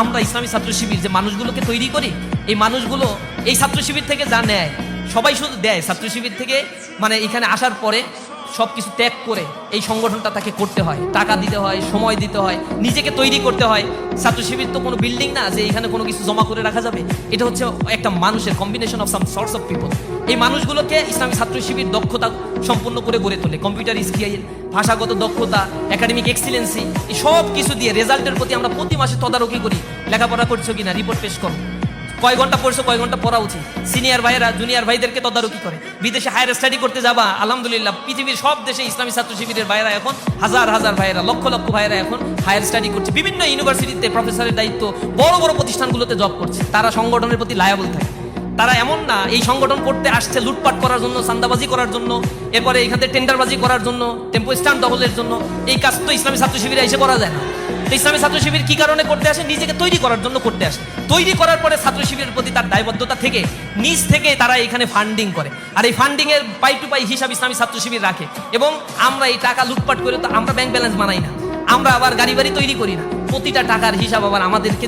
আমরা ইসলামী ছাত্র শিবির যে মানুষগুলোকে তৈরি করি, এই মানুষগুলো এই ছাত্র শিবির থেকে যা নেয় সবাই শুধু দেয়, ছাত্র শিবির থেকে মানে এখানে আসার পরে সব কিছু ত্যাগ করে এই সংগঠনটা তাকে করতে হয়, টাকা দিতে হয়, সময় দিতে হয়, নিজেকে তৈরি করতে হয়। ছাত্র শিবির তো কোনো বিল্ডিং না যে এখানে কোনো কিছু জমা করে রাখা যাবে, এটা হচ্ছে একটা মানুষের combination of some sorts of people. এই মানুষগুলোকে ইসলামী ছাত্র শিবির দক্ষতা সম্পন্ন করে গড়ে তোলে, কম্পিউটার স্কিল, ভাষাগত দক্ষতা, একাডেমিক এক্সিলেন্সি, এই সব কিছু দিয়ে রেজাল্টের প্রতি আমরা প্রতি মাসে তদারকি করি, লেখাপড়া করছো কিনা, রিপোর্ট পেশ করো, কয় ঘন্টা পড়ছো, কয় ঘন্টা পড়া উচিত। সিনিয়র ভাইয়েরা জুনিয়র ভাইদেরকে তদারকি করে। বিদেশে হায়ার স্টাডি করতে যাবা, আলহামদুলিল্লাহ পৃথিবীর সব দেশে ইসলামী ছাত্র শিবিরের ভাইয়েরা এখন হাজার হাজার ভাইয়েরা, লক্ষ লক্ষ ভাইয়েরা এখন হায়ার স্টাডি করছে, বিভিন্ন ইউনিভার্সিটিতে প্রফেসরের দায়িত্ব, বড় বড় প্রতিষ্ঠানগুলোতে জব করছে। তারা সংগঠনের প্রতি লায়াবল থাকে। তারা এমন না এই সংগঠন করতে আসছে লুটপাট করার জন্য, চান্দাবাজি করার জন্য, এরপরে এখান থেকে টেন্ডারবাজি করার জন্য, টেম্পো স্ট্যান্ড দখলের জন্য। এই কাজ তো ইসলামী ছাত্র শিবিরে এসে করা যায় না। ইসলামী ছাত্র শিবির কি কারণে করতে আসে? নিজেকে তৈরি করার জন্য করতে আসে। তৈরি করার পরে ছাত্র শিবিরের প্রতি তার দায়বদ্ধতা থেকে নিজ থেকে তারা এখানে ফান্ডিং করে, আর এই ফান্ডিং এর পাই টু পাই হিসাব ইসলামী ছাত্র শিবির রাখে। এবং আমরা এই টাকা লুটপাট করে তো আমরা ব্যাংক ব্যালেন্স বানাই না, আমরা আবার গাড়ি বাড়ি তৈরি করি না, প্রতিটা টাকার হিসাব আবার আমাদেরকে